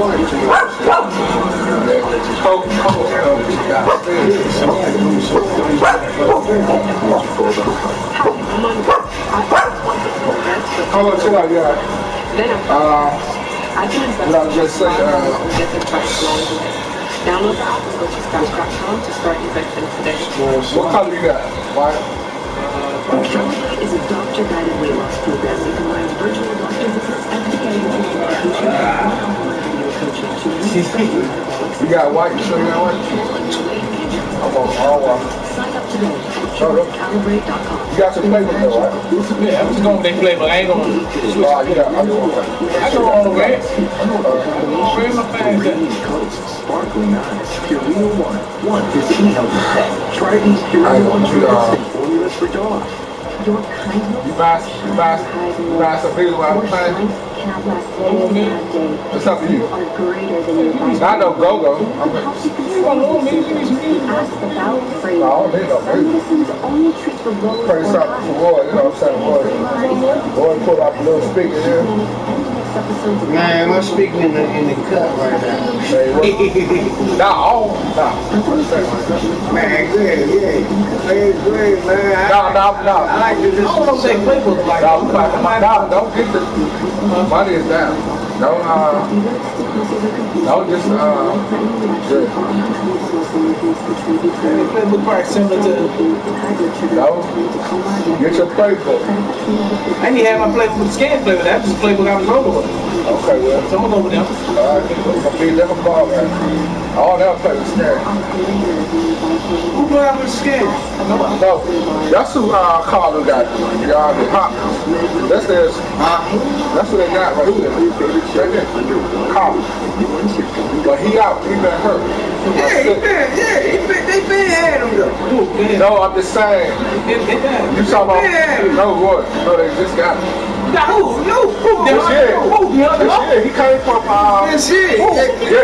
Hold on, chill out, yeah. What I just say, download the app and go to scratch.com to start your veteran today. What color you got? White? Calculate is a doctor-guided weight loss program that combines virtual doctor visits, FDA-approved medication, and one-on-one video coaching to you got white? You sure you got white? I'm on all white. Sign up today at calibrate.com. You got some flavor though, right? Yeah, I'm just going with that flavor. I ain't going to switch. Yeah, I know all the way. I know where my fans at. Sparkling eyes, Purina 1 physically healthy pet. Try these Purina 1 formulas for dogs. Your kindness you buy some people while I'm playing? It's up to you. I know go-go. Ask about free. No, I don't need no baby. Pray something for Roy, you know what I'm saying? Roy pulled out the little speaker here. Man, I'm speaking in the cut right now. Nah. Man, good, yeah. Hey, good, man. No. I like to just. I don't know if they playbook like No, don't get the money is down. Don't just good. the playbook part similar to. No, get your playbook. I didn't have my playbook scan flavor. That was the playbook I was rolling with. Okay, well. So I'm over there. Alright, it's gonna be a different ball game. All that play was scary. Who play out with skin? No, that's who Carter got. Y'all the pop. That's theirs. That's what they got right there. Right there. Carter. But he out. He been hurt. They been had him though. No, I'm just saying. You talking about? No, what? No, they just got him. Who? This year, he came from This year.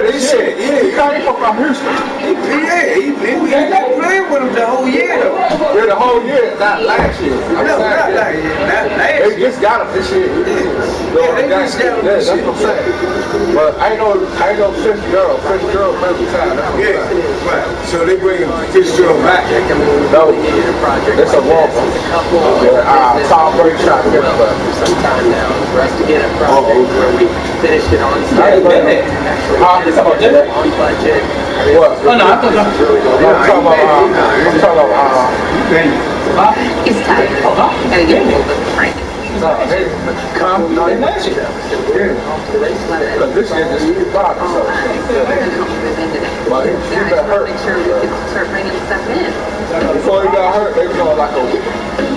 this year. He came from Houston. We been playing with him the whole year though. Yeah, the whole year, not last year. Not last year. They just got him this year. They just got him this that's what I'm saying. But I ain't no Fitzgerald. Fitzgerald every time. Yeah, right. So they bring Fitzgerald back. No, it's a walker. Tom Brady shot him. Time now for us to get a project where we finished it on schedule. Actually, on budget. What? Oh no, I thought I'm talking about. It's time. Gotta get a hold of Frank. This year just bought it, so. But he got hurt. Make sure we can start bringing stuff in. Before he got hurt, they was doing like a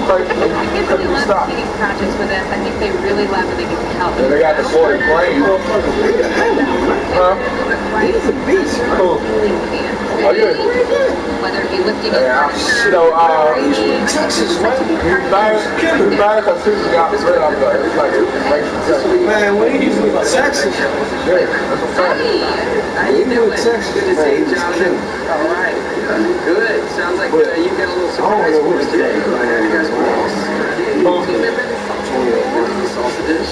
crazy I really love stop. seeing projects with us. I think they really love when they get to help. And they got the 40 brain. Huh? He's a beast. Cool. Oh, yeah. Whether it be lifting Yeah, you know, Texas, man. he's bad because people got rid of the, it's like a racial thing. Man, when he was with Texas, Yeah, that's what I'm saying. he knew Texas, man, he was killing. All right. Good. Sounds like you got a little surprise for us today. You guys want sausages?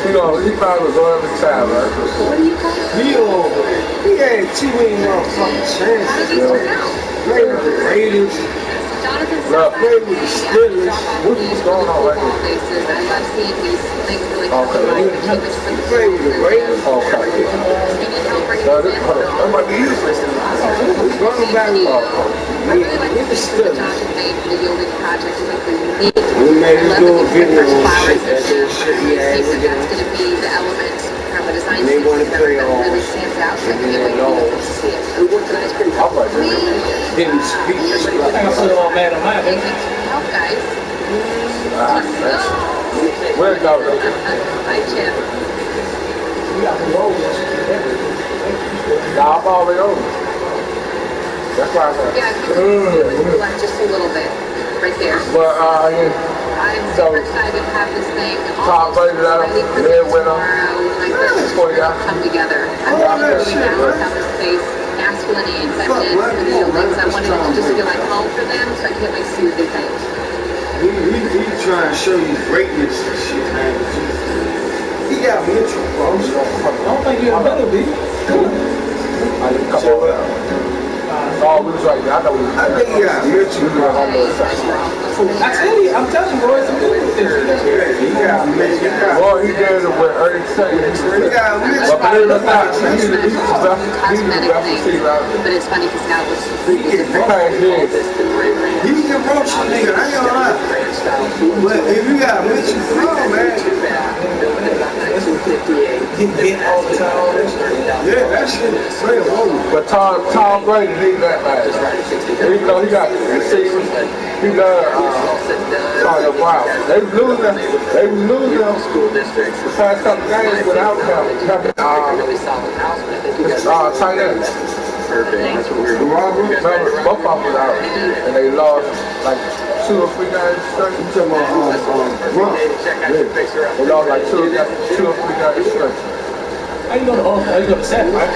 You know, he probably was on every time, right? He had too many motherfucking chances. Played with the Raiders. Look, Played with the Steelers. what's going on right here? Okay. He played with the Raiders. Okay. No, this, hold on. That might be you. Running back with the Steelers. We made him do a video on shit that shit he had with them. That's going to be the element from a design They want to play all really stands out. So I can't wait to see it. We went to the ice cream I'm like, didn't speak. I think I'm still all mad on mine. Thank you for your help, guys. where's it go, though? Bye, Chip. Nah, I'm already over. That's why I said. Yeah, just a little bit. Right there. But, yeah. I'm So, super excited to have this thing Tom Brady, ready for they're with him. this Before he got come together. I love it. Have this space, masculinity and feminine for the buildings. I wanted it to just feel like home for them, so I can't wait to see what they think. He trying to show you greatness and shit, man. He got Mitchell, bro. I don't think get a better beat. I didn't come over there. Oh, we was right there. I know we was I think you got Mitchell. I tell you, I'm telling you, boys, He got Mitchell. Boy, he did it with Ernie Sayers. He got Mitchell. But believe it or not, he's the Cosmetic best thing. receiver out But there. it's funny because now it's He get broke. He get broke, nigga. I ain't gonna lie. But if you got Mitchell, oh man. hit all the time. Yeah, that shit is real low. But Tom Brady need that man. Even though he got receivers, he got Charlie Brown. They was losing the past couple games without him. Tight end. Remember, both of them was out, and they lost like 2 or 3 games straight. They lost like 2 or 3 games straight. How you go to all? How you go to set, right?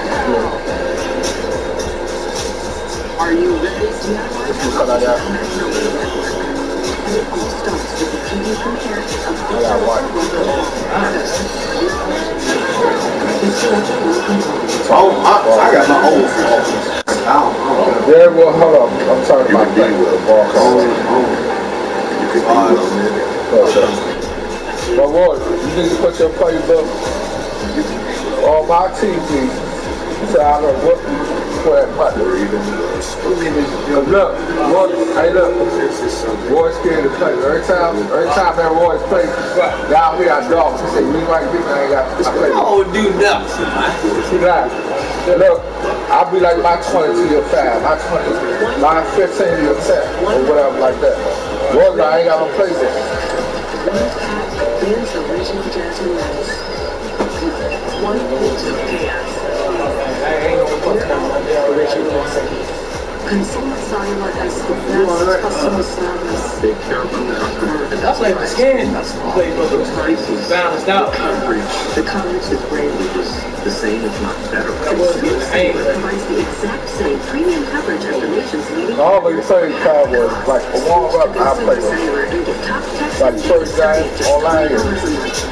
Are you ready? Cut that out. It all starts with the TV premiere of I got one. Oh, I got my old phone. Yeah, well, hold on. I'm talking about that with the ball call. But boy, you need to put your playbook on my TV so I know what for that button. Look, Roy's scared to play. Every time that Roy's plays, down here I dog. He said, you like me, I ain't got to play. Oh, do nothing, man. See that? Look, I'll be like my 20 to your 5, my 15 to your 10, or whatever like that. Roy, I ain't got no place there. There's original Jasmine Rice. One quart of chaos. Original recipe. Consult cellular as the best customer service. That's like the skin playbook was balanced out. The coverage is branded the same, if not better. Provides the exact same premium coverage as the nation's leading. All the same time was like a warm up, I play with. Like first game online.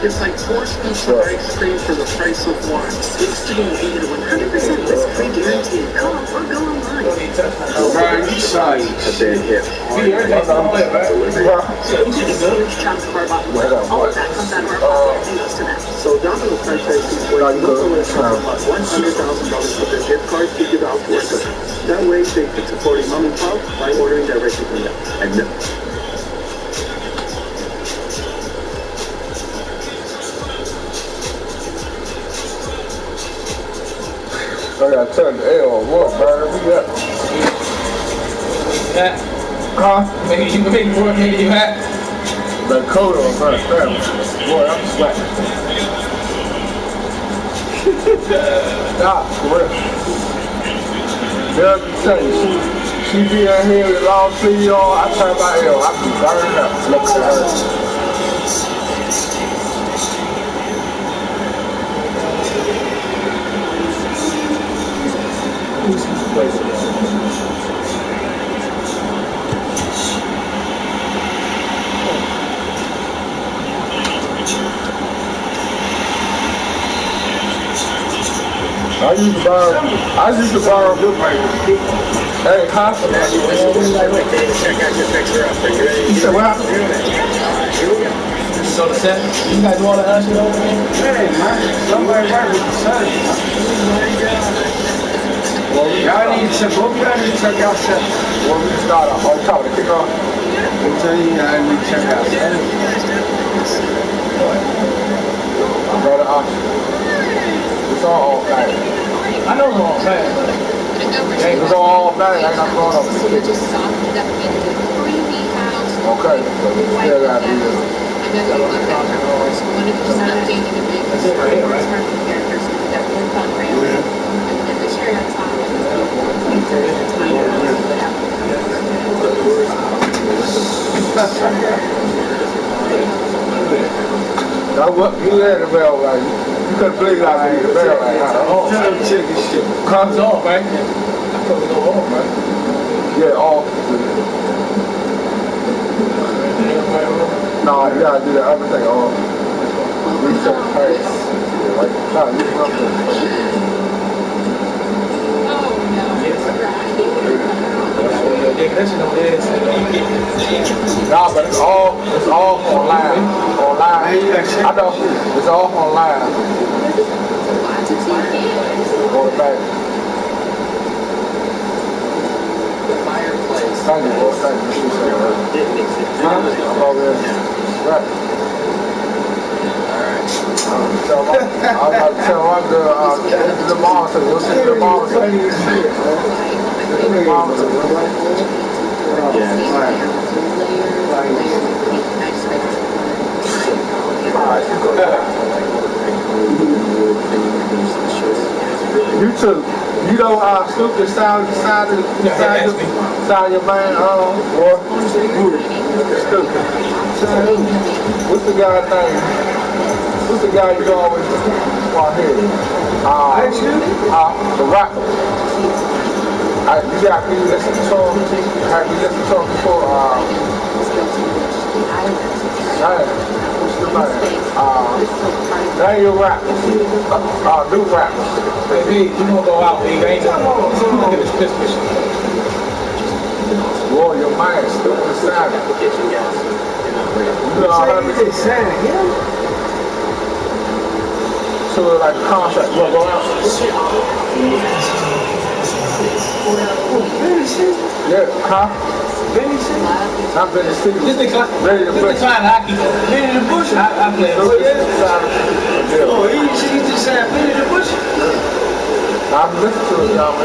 It's like 4 scoops of ice cream for the price of 1. Switch today and get a 100% risk-free guarantee. Call or go online. Brian, you saw you. Be everything's on play, right? All of that comes out of our pocket and goes to them. So Domino franchisees work local about $100,000 with their gift cards to give out to workers. That way they can support mom and pop by ordering directly from them. And no. I gotta turn the L on what, man? We got. Hat. Huh? Maybe you hat. The coat on her family. Boy, I'm sweating. Stop, for real. Girl, can tell you, she be in here with long sleeves on, I turn my L, I be burning up looking at her. I used to borrow book papers. Hey, huh? Check out your picture up. You said what happened? So the set, you guys do all the shit over there? Hey, man. Somebody right with the sun. Y'all need to both y'all need to check out set. When we start on top of the kickoff. I'm telling you, y'all need to check out set. Brother, it's all night. I know it's all bad. It's all night. I ain't not going up. So you just softened up into creamy house. Okay, so we still gotta do this. I know you love that part. So one of you just updating and making That's it right here, right? perfect characters. That really fun for you. And the cherry on top. Now what? You had the bell right. You couldn't believe I had the bell right. Oh, Tell them to check this shit. comes off, right? I thought it go off, right? Yeah, off. No, you gotta do the other thing off. Reset the price. right? No, you come to nah, but it's all online. Online. I know it's all online. Go back. Thank you, boy. Thank you. I'm over there. Right. I'm about to tell one girl, the mom said, what's the mom say? The mom said, YouTube, you know how stupid sound your man, boy? Stupid. What's the guy's name? Who's the guy you always want here? The rapper. You got me listen to him. Have you listened to him before? What's the name? Now you're rapping. New rappers. Baby, you gonna go out, baby. I ain't gonna look at this pistol. Boy, your mind is stupid and sad. You know how to say so like a contract, you wanna go out? Yeah, huh? Not Benny Stevens. This the client hockey. Benny the Bush. I play. Oh, yeah. Oh, he just said Benny the Bush. I'm listening to it, y'all.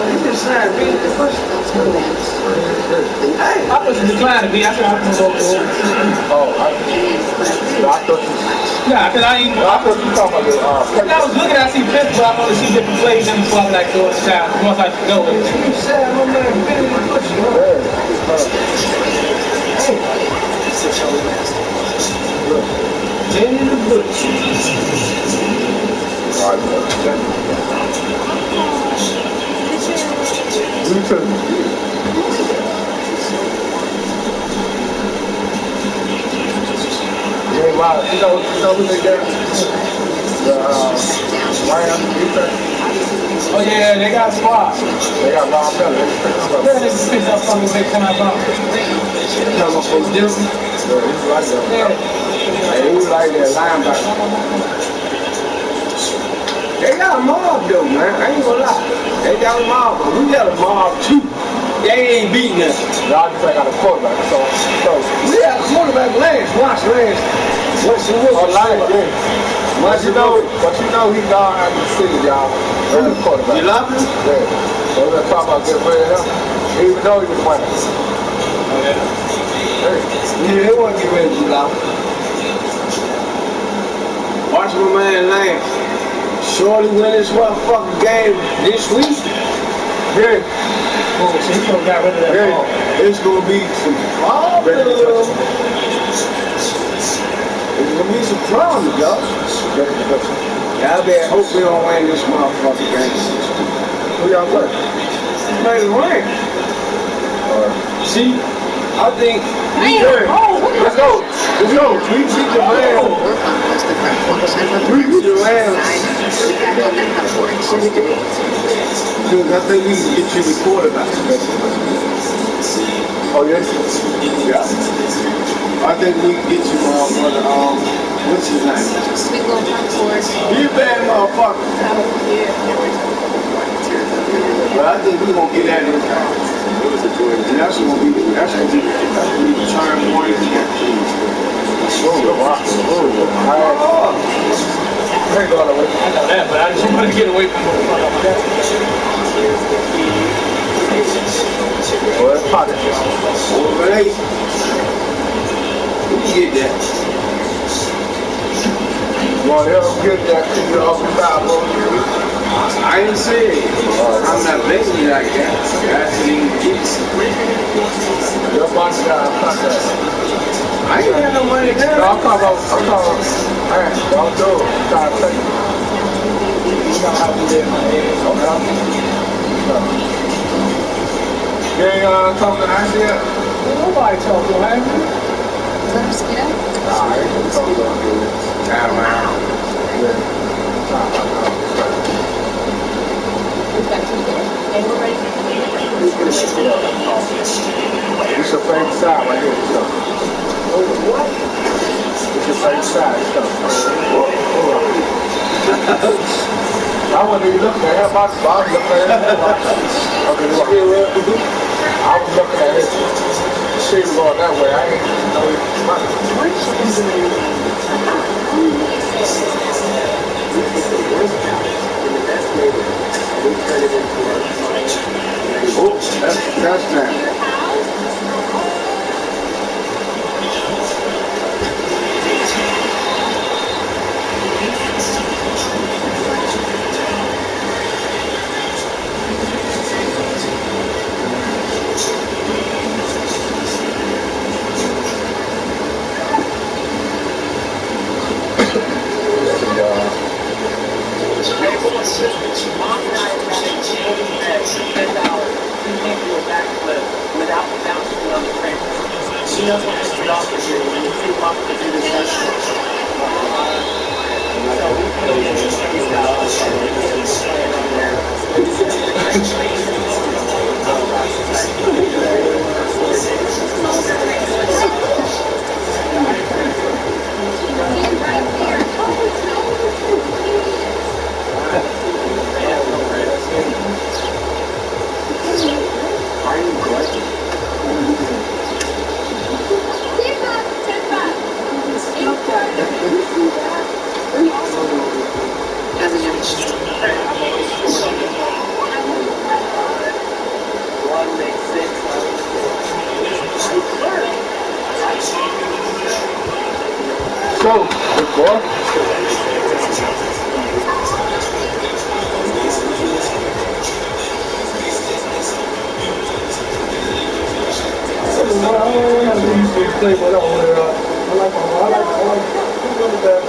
He just said Benny the Bush. Hey, I was declining, B. I said I was going to go. Oh, I thought you... Yeah, because I ain't... I thought you talking about the... I was looking, I see pictures, but I want to see different plays and before I like go inside. Once I go in. You said my man Benny the Bush. Benny the Bush. YouTube. Yeah, wow. You know who they got? The Rams defense. Oh yeah, they got a squad. They got Ron Miller. Yeah, they picked up from they come out from. Come up from Disney. Yeah, he's like that. Yeah. Hey, he was like that linebacker. They got a mob though, man. I ain't gonna lie. They got a mob, but we got a mob too. They ain't beating us. Y'all just ain't got a quarterback, so we have a quarterback Lance. Watch Lance. What's the Lance, yeah. But you know he gone out of the city, y'all. He's a quarterback. You love him? Yeah. So we're gonna talk about getting rid of him. Even though he was winning. Yeah, they want to get rid of you, love. Watch my man Lance. Shorty win this motherfucking game this week. Yeah. Oh, so he could have got rid of that ball. It's gonna be some problems. It's gonna be some problems, y'all. Y'all better hope we don't win this motherfucking game. Who y'all play? Play the ring. See, I think we good. Let's go. Let's go. We beat the Rams. We beat the Rams. Because I think we can get you the quarterback. Oh, yes? Yeah. I think we can get you what's his name? Sweet little front porch. You a bad motherfucker. But I think we're gonna get at it. And that's gonna be the turn point. I know that, but I just want to get away from it. Well, it's hot. Over 8. We can get that. You want to help get that to you off the top, bro? I ain't say it. I'm not begging you like that. That's what you get. Your boss got a contract. I ain't got no money now. No, I'm talking about, man, don't do it. I'm trying to tell you. You know how to do that, man. You ain't talking to us yet? Nobody talking to him. Let her speak up. Nah, I ain't gonna talk to him. time around. It's your favorite side right here. What? It's your favorite side. I wasn't even looking at him. I was looking at him. I was looking at him. She was going that way. I ain't know it. Oh, that's that. So, good boy. Play with I like that.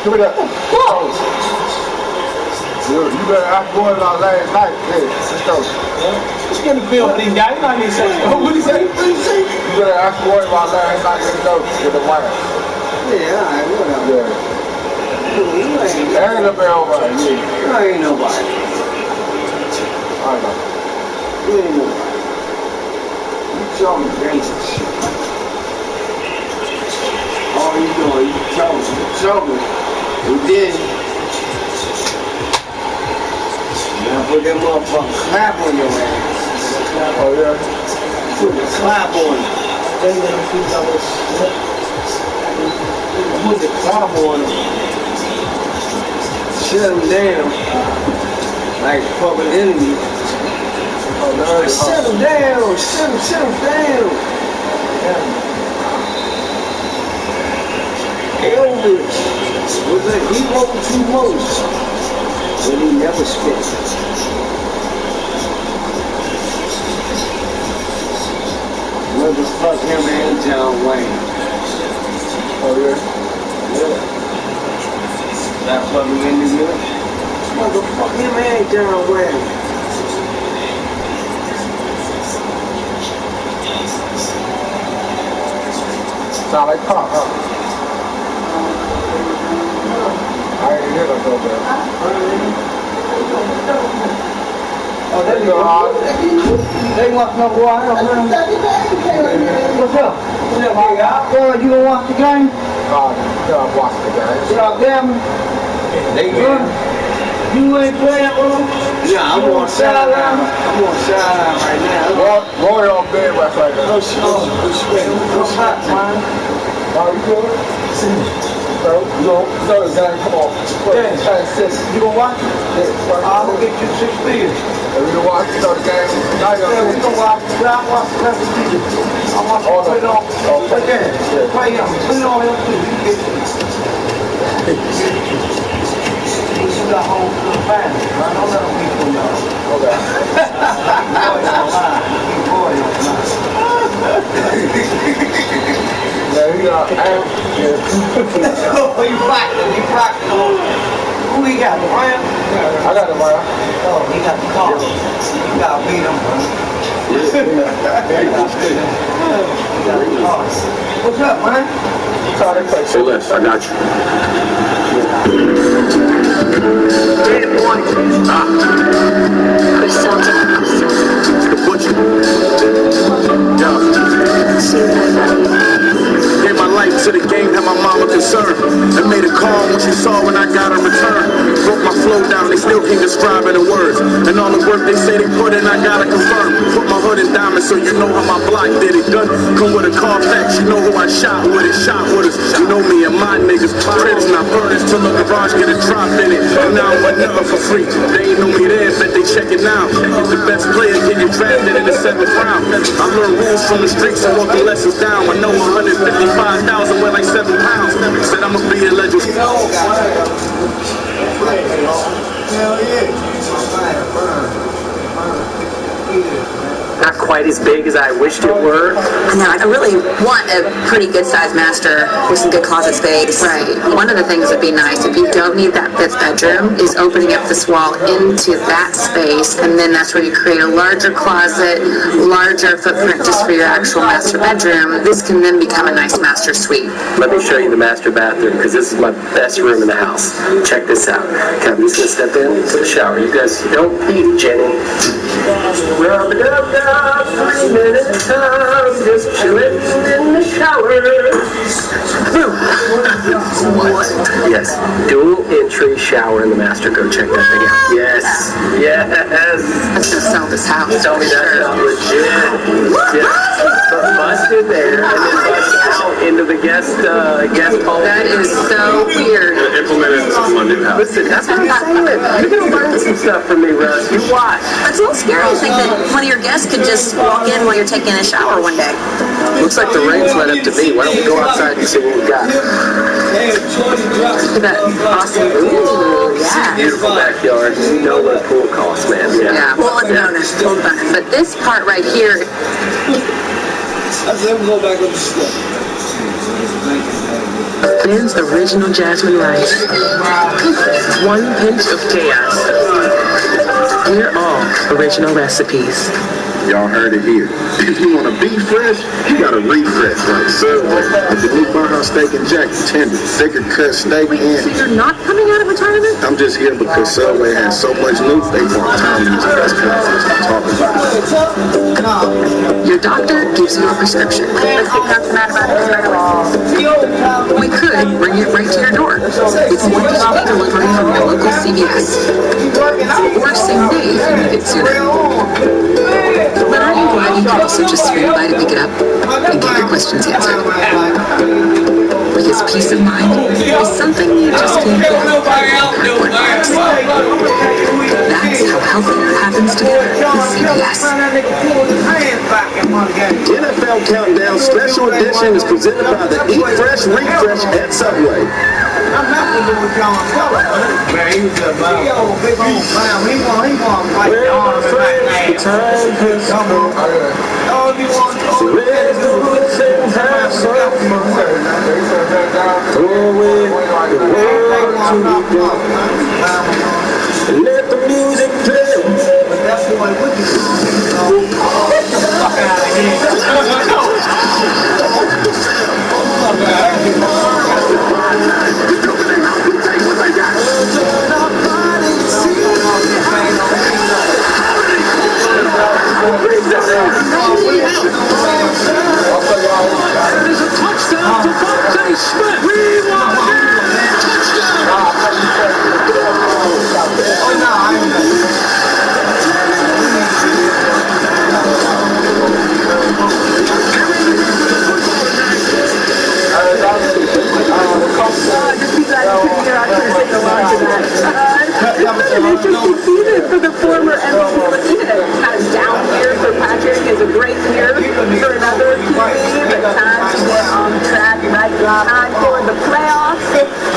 Give me that. You better ask boy about last night. Hey, let's go. Let's get the film for these guys. You know what I mean? What did he say? You better ask boy about last night. Let's go. Get the wire. Yeah, all right, whatever. Yeah. There ain't a bell right here. There ain't nobody. I know. You ain't nobody. You talking gangster shit. All you doing, you talking. You did. Now put that motherfucking clap on your ass. Oh, yeah? Put the clap on it. Put the clap on it. Shut them down. Like public enemy. Oh, shut them down. Shut them down. Elvis was a hero to most, but he never spit. Motherfuck him and John Wayne. Oh, yeah? Yeah. That public enemy. Motherfuck him and John Wayne. Sound like pop, huh? I ain't hear that go there. Oh, there you go. They want no boy. What's up? What's up, my guy? You gonna watch the game? I'm watching the game. Y'all damn. They good. You ain't playing, bro? Yeah, I'm on sideline. I'm on sideline right now. Roy on bed right now. No shit. No hot, man. Are you good? No, game, come on. You gonna watch it? I'm gonna get you 6 figures. If you watch the game, yeah, we gonna watch it. I'm watching the rest of the season. I'm watching it. Put it on. Right there. Right here. Put it on him too. You got home to the family. I don't let them be for y'all. Okay. Yeah, he got you rocked. Who he got, the Rams? I got the wire. Oh, he got the car. You got to beat him, bro. What's up, man? Say less, I got you. The butcher. Gave my life to the game, had my mama concerned. And made a call when she saw when I got her return. Broke my flow down, they still can't describe it in words. And all the work they say they put in, I gotta confirm. Put my hood in diamonds so you know how my block did it. Gun come with a Carfax, you know who I shot with it. Shot with us, you know me and my niggas. Cribs not burners till the garage get a drop in it. And now I'm never for free. They ain't know me then, but they check it now. The best player getting drafted in the 7th round. I learned rules from the streets and wrote the lessons down. I know 155,000 weigh like 7 pounds. Said I'ma be a legend. Not quite as big as I wished it were. No, I really want a pretty good sized master with some good closet space. Right. One of the things that'd be nice if you don't need that 5th bedroom is opening up this wall into that space, and then that's where you create a larger closet, larger footprint just for your actual master bedroom. This can then become a nice master suite. Let me show you the master bathroom because this is my best room in the house. Check this out. Okay, I'm just gonna step in to the shower. You guys don't peek, Jenny. Rub it up, 3 minutes time, just chilling in the shower. Yes, dual entry shower in the master. Go check that thing out. Yes, yes. That's gonna sell this house. Tell me that's legit. Yes. Busted there and then busted out into the guest hall. That is so weird. Implemented in my new house. Listen, that's what I'm saying. You're gonna learn some stuff from me, Russ. You watch. It's a little scary to think that one of your guests could just walk in while you're taking a shower one day. Looks like the rain's led up to me. Why don't we go outside and see what we got? Look at that awesome. Ooh, yeah. Beautiful backyard. You know what a pool costs, man. Yeah, well, it's bonus. But this part right here. I said we'll go back on the step. Ben's original jasmine rice. 1 pinch of chaos. We're all original recipes. Y'all heard it here. If you want to be fresh, you gotta refresh like Subway. With the new Burhouse Steak and Jack, tender, thicker cut steak. Wait, so you're not coming out of retirement? I'm just here because Subway has so much new, they want time to use the best benefits to talk about it. Your doctor gives you a prescription. Let's get Dr. Matt about this right away. We could bring it right to your door. It's one day delivery from your local CVS. Or same day if you need it sooner. But aren't you glad you can also just swing by to pick it up and get your questions answered? Because peace of mind is something you just can't get from cardboard box. That's how healthier happens together with CVS. The NFL Countdown Special Edition is presented by the Eat Fresh Refresh at Subway. I'm not going to do what y'all man, he was a big old clown. He want to fight the arm and back now. Come on. All you want to raise the roots and have some fun. Throw away the world to be done. Let the music play. But that's the way we can do it. Fuck out of There's a touchdown to Vontae Smith. We want a touchdown. Oh, no, I For the former MVP, but even a kind of down year for Patrick is a great year for another team. But time to get on track, right? Time for the playoffs.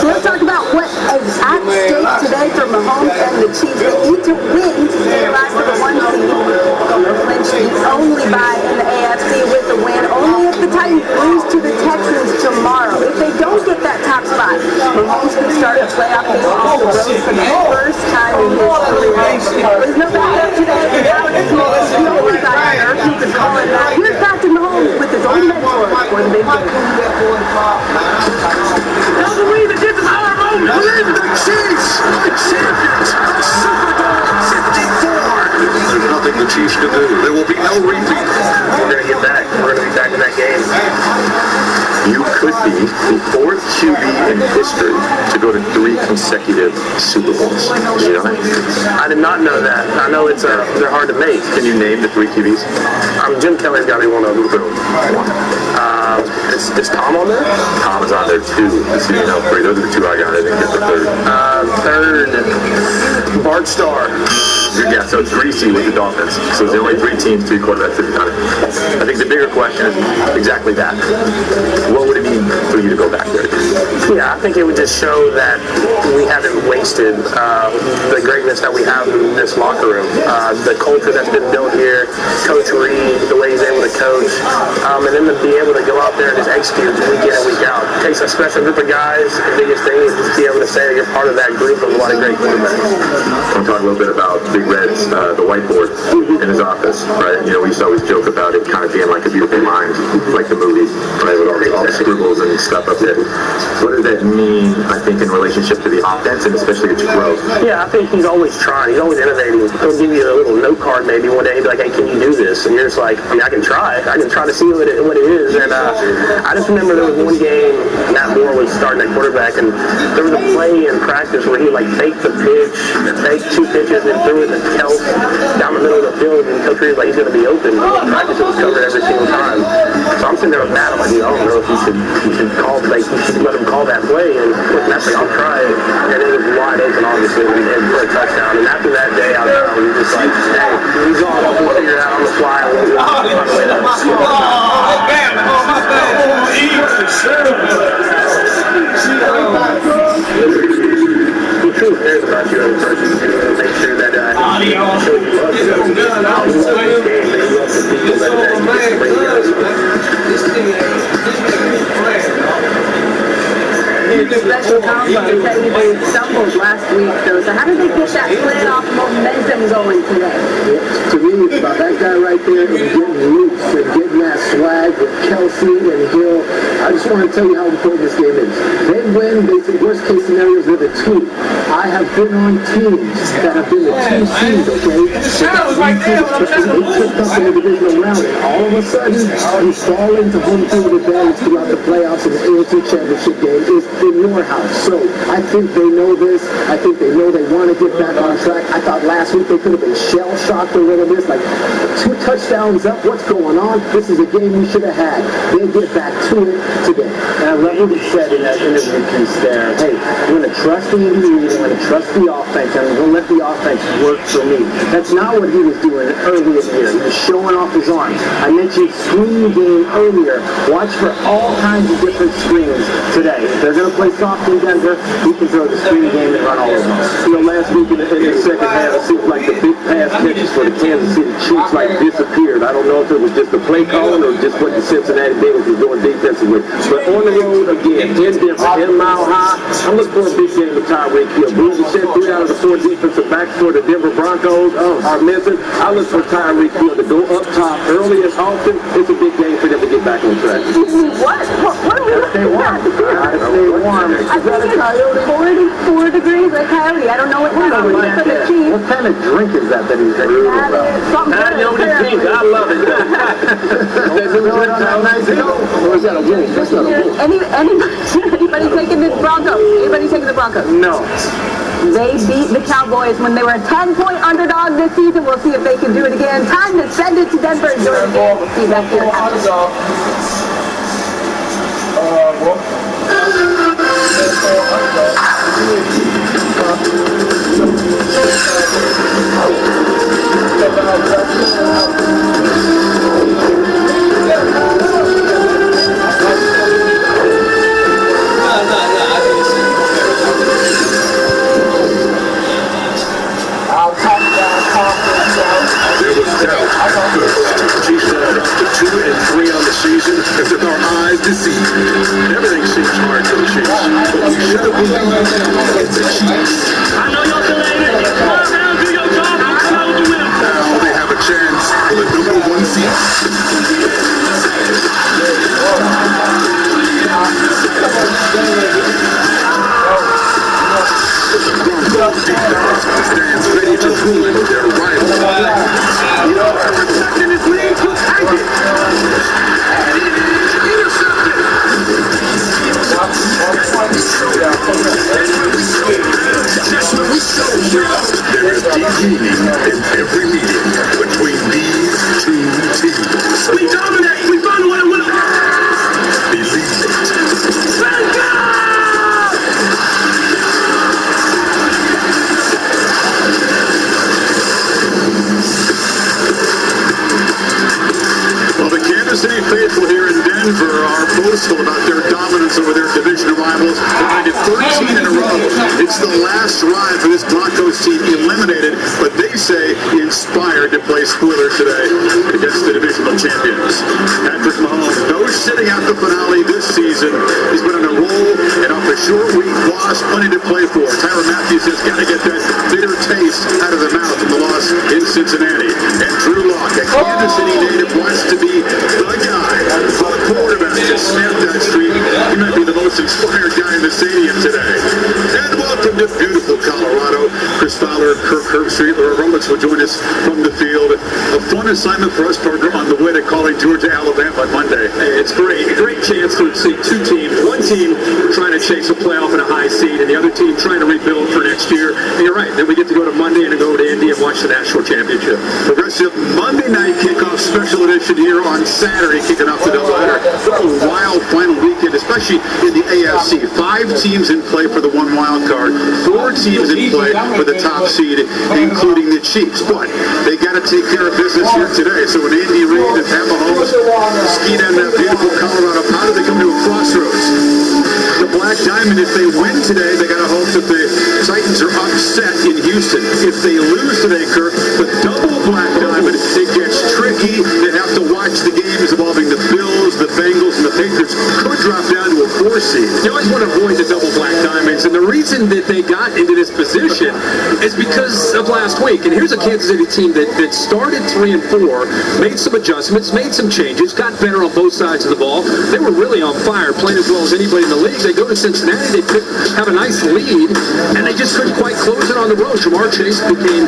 So let's talk about what is at stake today for Mahomes and the Chiefs. They need to win to stay alive for the 1 seed. The Lynch needs only by in the AFC with the win. Only if the Titans lose to the Texans tomorrow. If they don't get that top spot, Mahomes could start a playoff game. the road for the first time in his career. There's no backup today. He always got hurt. He could call it out. Here's Patrick Mahomes with his own mentor for the big game. Don't believe it. This is our moment. Believe the Chiefs are champions of Super Bowl 54. There's nothing the Chiefs can do. There will be no repeat. We're going to get back. We're going to be back in that game. You could be the fourth QB in history to go to 3 consecutive Super Bowls. Did you know that? I did not know that. I know it's they're hard to make. Can you name the 3 QBs? Jim Kelly's got to be one of them. Is Tom on there? Tom is on there too. So, you know, 3. Those are the 2 I got. I didn't get the 3rd. Third, Bart Starr. Yeah, so it's Greasy with the Dolphins. So there's only 3 teams, 3 quarterbacks that have done it. I think the bigger question is exactly that. What would it mean for you to go back there? Yeah, I think it would just show that we haven't wasted the greatness that we have in this locker room. The culture that's been built here, Coach Reed, the way he's able to coach, and then to be able to go out there and just execute week in and week out. It takes a special group of guys. The biggest thing is just be able to say that you're part of that group of a lot of great quarterbacks. I want to talk a little bit about Big Red's, the whiteboard in his office, right? You know, we used to always joke about it kind of being like A Beautiful Mind, like the movie, right, with all the scribbles and stuff up there. What does that mean, I think, in relationship to the offense and especially its growth? Yeah, I think he's always trying. He's always innovating. He'll give you a little note card maybe one day. He'll be like, hey, can you do this? And you're just like, I mean, I can try. I can try to see what it is. And I just remember there was one game, Matt Moore was starting at quarterback, and there was a play in practice where he like faked the pitch, faked 2 pitches, and threw it to Kels down the middle of the field, and Coach Reed was like, he's going to be open. Practice was covered every single time. So I'm sitting there with Matt. I'm like, I don't know if he should call, like, he should let him call that play. And Matt's like, I'll try it. And it was wide open, obviously, and for a touchdown. And after that day, I was just like, hey, he's on. We'll figure it out on the fly. We'll find a way to the truth cares about you as a person. And make sure that you show you love you. You love this game, and you love the people that you get to bring Special combo. They stumbled last week, though. So how did they get that playoff momentum going today? To me, it's about that guy right there and getting loose and getting that swag with Kelsey and Hill. I just want to tell you how important this game is. They win, they say worst case scenarios with a 2. I have been on teams that have been the 2 seeds, okay? They tripped up in the divisional round, and all of a sudden, you fall into home field advantage throughout the playoffs and the AFC Championship game is in your house. So I think they know this. I think they know they want to get back on track. I thought last week they could have been shell-shocked a little bit, like 2 touchdowns up. What's going on? This is a game we should have had. They get back to it today. And I love what he said in that interview piece there. Hey, I'm going to trust the individual. I'm going to trust the offense. I'm going to let the offense work for me. That's not what he was doing earlier in the year. He was showing off his arms. I mentioned screen game earlier. Watch for all kinds of different screens today. If they're going to play soft in Denver, he can throw the screen game and run all over them. You know, last week in the second half, it seemed like the big pass catches for the Kansas City Chiefs like disappeared. I don't know if it was just the play calling or just what the Cincinnati Bengals was doing defensively. But on the road again, in Denver, in Mile High, I'm looking for a big game with Tyreek Hill. Bruce said 3 out of the 4 defensive backs for the Denver Broncos are missing. I look for Tyreek Hill to go up top early and often. It's a big game for them to get back on track. What are we looking at? Stay warm. I think it's 44 degrees at Coyote. I don't know what kind of for the Chiefs. What kind of drink is that he's eating? I love it. Or is that a wolf? That's not a wolf. Anybody taking the Broncos? Anybody taking the Broncos? No. They beat the Cowboys when they were a 10-point underdog this season. We'll see if they can do it again. Time to send it to Denver and do it again. We'll see back here. Chiefs are up to 2-3 on the season. As if our eyes deceive. Everything seems hard for the Chiefs, but we should have believed in the Chiefs. I know y'all delayed it. Come on down, do your job, and come out with the win. Now they have a chance for the #1 seed. The Broncos defense stands ready to ruin their rival. Protecting his lead, he'll take it. Intercepted. There is deep meaning in every meeting between these two teams. We dominate. We found a way to win. Believe it. Thank God! Well, the Kansas City faithful here in Denver are boastful about their dominance over their division rivals. They're 13 in a row. It's the last ride for this Broncos team eliminated, but they say inspired to play spoiler today against the divisional champions. Patrick Mahomes, though sitting out the finale this season, he's been on a roll, and off a short week loss, plenty to play for. Tyrann Mathieu says, got to get that bitter taste out of the mouth from the loss in Cincinnati. And Drew Lock, a Kansas City native, wants to be the guy, the quarterback to snap that streak. He might be the most inspired guy in the stadium today. And welcome to beautiful Colorado. Chris Fowler, Kirk Herbstreit, Laura Rollins will join us from the field. A fun assignment for us, partner, on the way to calling Georgia, Alabama on Monday. It's great. A great chance to see two teams. One team trying to chase a playoff and a high seed, and the other team trying to rebuild for next year. And you're right. Then we get to go to Monday and go to Indy and watch the national championship. Progressive Monday night kickoff special edition here on Saturday, kicking off the doubleheader. What a wild final weekend, especially in the AFC. 5 teams in play for the one wild card, 4 teams in play for the top seed, including the Chiefs. But they got to take care of business here today. So when Andy Reid and Pat Mahomes ski down that beautiful Colorado, how do they come to a crossroads? The Black Diamond, if they win today, they got to hope that the Titans are upset in Houston. If they lose today, Kirk, the double Black Diamond, it gets tricky. They'd have to watch the games involving the Bills, the Bengals, and the Patriots. Could drop down to a 4 seed. You always want to avoid the double Black Diamonds, and the reason that they got into this position is because of last week. And here's a Kansas City team that started 3-4, made some adjustments, made some changes, got better on both sides of the ball. They were really on fire, playing as well as anybody in the league. They go to Cincinnati, they could have a nice lead, and they just couldn't quite close it on the road. Jamar Chase became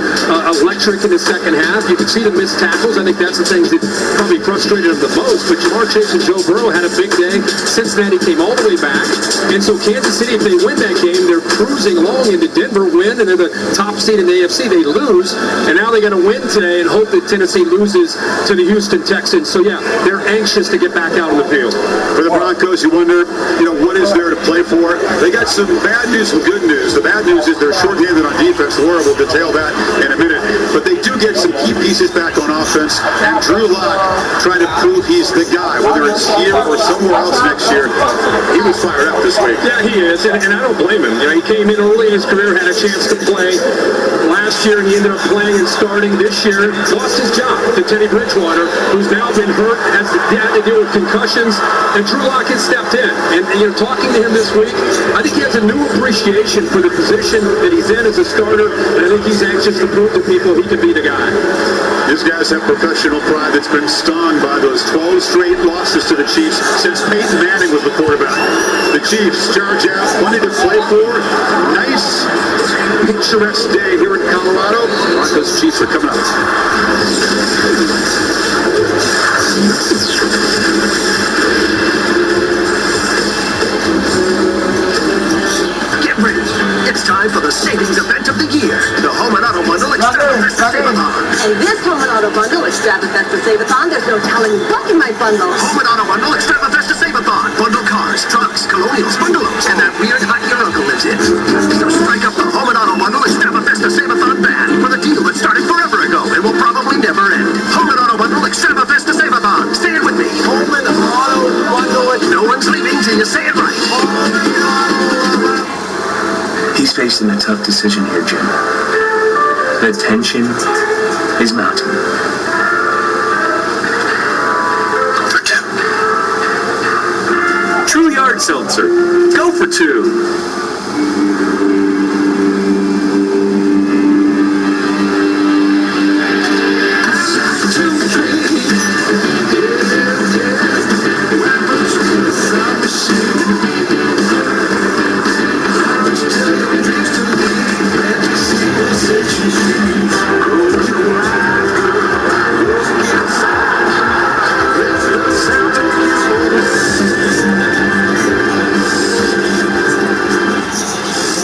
electric in the second half. You could see the missed tackles. I think that's the things that probably frustrated them the most. But Jamar Chase and Joe Burrow had a big day. Cincinnati came all the way back. And so Kansas City, if they win that game, they're cruising along into Denver, win, and they're the top seed in the AFC. They lose, and now they got to win today and hope that Tennessee loses to the Houston Texans. So yeah, they're anxious to get back out on the field. For the Broncos, you wonder, what is there to play for? They got some bad news, some good news. The bad news is they're shorthanded on defense. Laura will detail that in a minute. But they do get some key pieces back on offense, and Drew Lock trying to prove he's the guy, whether it's here or somewhere else next year. He was fired up this week. Yeah, he is, and I don't blame him. He came in early in his career, had a chance to play. Last year, he ended up playing and starting. This year, lost his job to Teddy Bridgewater, who's now been hurt, has had to deal with concussions, and Drew Lock has stepped in. And talking to him this week, I think he has a new appreciation for the position that he's in as a starter, and I think he's anxious to prove to people he can be the guy. These guys have professional pride that's been stung by those 12 straight losses to the Chiefs since Peyton Manning was the quarterback. The Chiefs charge out, plenty to play for. Nice, picturesque day here in Colorado. Broncos Chiefs are coming up. Get ready. It's time for the savings event of the year. The Home and Auto Bundle Extravaganza Save-A-Thon. And this Home and Auto Bundle Extravaganza Save-A-Thon, there's no telling what's in my bundle. Home and Auto Bundle Extravaganza Save-A-Thon. Bundle cars, trucks, colonials, bungalows, and that weird hut your uncle lives in. So strike up the Home and Auto Bundle Extravaganza Save-A-Thon band for the deal that started forever ago and will probably never end. Home and Auto Bundle Extravaganza Save-A-Thon. Say it with me. Home and Auto Bundle. No one's leaving till you say it right. He's facing a tough decision here, Jim. The tension is mounting. For 2. True Yard Seltzer. Go for 2.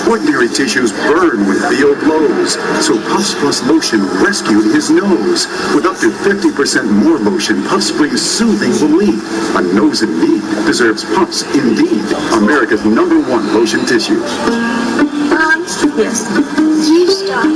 Ordinary tissues burn with VO blows, so Puffs Plus Lotion rescued his nose. With up to 50% more lotion, Puffs brings soothing relief. A nose in need deserves Puffs Indeed, America's #1 lotion tissue. Yes. You stop.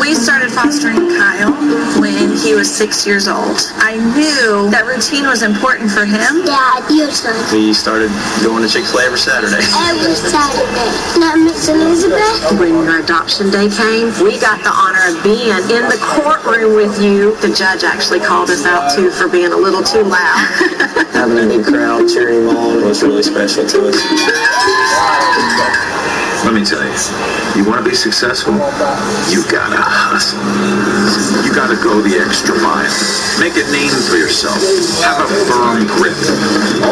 We started fostering Kyle when he was 6 years old. I knew that routine was important for him. Dad, your son. We started going to Chick-fil-A every Saturday. Every Saturday. Now, Miss Elizabeth? When your adoption day came, we got the honor of being in the courtroom with you. The judge actually called us out, too, for being a little too loud. Having a big crowd cheering him on was really special to us. Let me tell you, you want to be successful, you gotta hustle. You gotta go the extra mile. Make a name for yourself. Have a firm grip.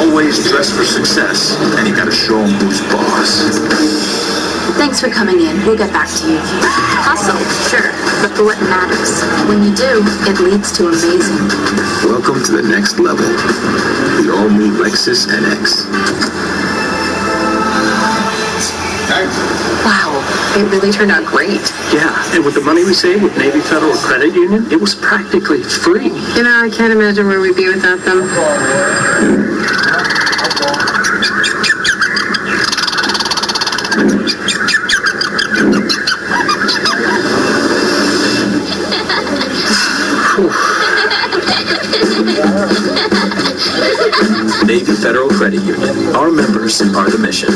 Always dress for success, and you gotta show them who's boss. Thanks for coming in. We'll get back to you. Hustle, sure, but for what matters. When you do, it leads to amazing. Welcome to the next level. The all-new Lexus NX. Wow, it really turned out great. Yeah, and with the money we saved with Navy Federal Credit Union, it was practically free. You know, I can't imagine where we'd be without them. Navy Federal Credit Union. Our members are the mission.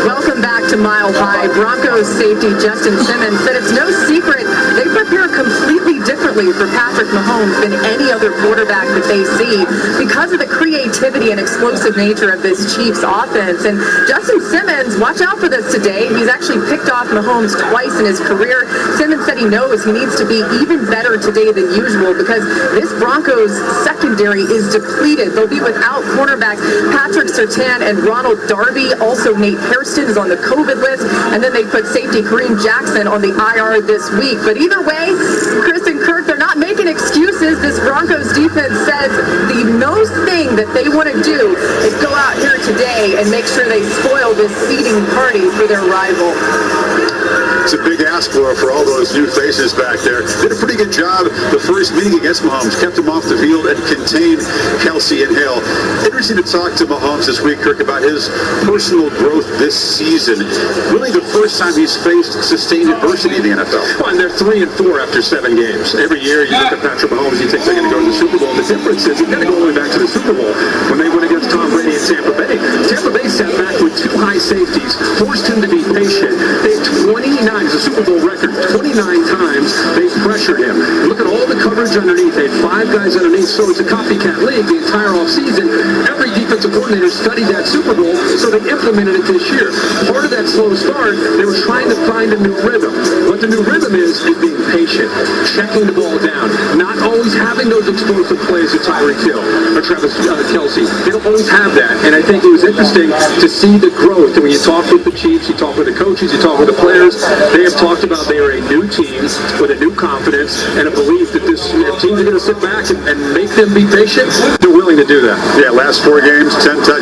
Welcome back to Mile High. Broncos safety Justin Simmons said it's no secret they prepare completely differently for Patrick Mahomes than any other quarterback that they see because of the creativity and explosive nature of this Chiefs offense. And Justin Simmons, watch out for this today. He's actually picked off Mahomes twice in his career. Simmons said he knows he needs to be even better today than usual because this Broncos secondary is depleted. They'll be without cornerbacks Patrick Surtain and Ronald Darby. Also, Nate Hairston is on the COVID list, and then they put safety Kareem Jackson on the IR this week. But either way, Chris and Kirk, they're not making excuses. This Broncos defense says the most thing that they want to do is go out here today and make sure they spoil this seeding party for their rival. It's a big ask for all those new faces back there. Did a pretty good job the first meeting against Mahomes. Kept him off the field and contained Kelsey and Hill. Interesting to talk to Mahomes this week, Kirk, about his personal growth this season. Really the first time he's faced sustained adversity in the NFL. Well, and they're 3-4 after 7 games. Every year you look at Patrick Mahomes, you think they're going to go to the Super Bowl. The difference is you've got to go all the way back to the Super Bowl when they went against Tom Brady in Tampa Bay. Tampa Bay sat back with 2 high safeties, forced him to be patient. They had 29, it's a Super Bowl record, 29 times they pressured him. Look at all the coverage underneath. They had 5 guys underneath, so it's a copycat league the entire offseason. Every defensive coordinator studied that Super Bowl, so they implemented it this year. Part of that slow start, they were trying to find a new rhythm. What the new rhythm is being patient, checking the ball down, not always having those explosive plays with Tyreek Hill or Travis Kelsey. They don't always have that, and I think it was interesting to see the growth. And when you talk with the Chiefs, you talk with the coaches, you talk with the players, they have talked about they are a new team with a new confidence and a belief that if teams are going to sit back and make them be patient, they're willing to do that. Yeah, last 4 games, 10 touchdowns.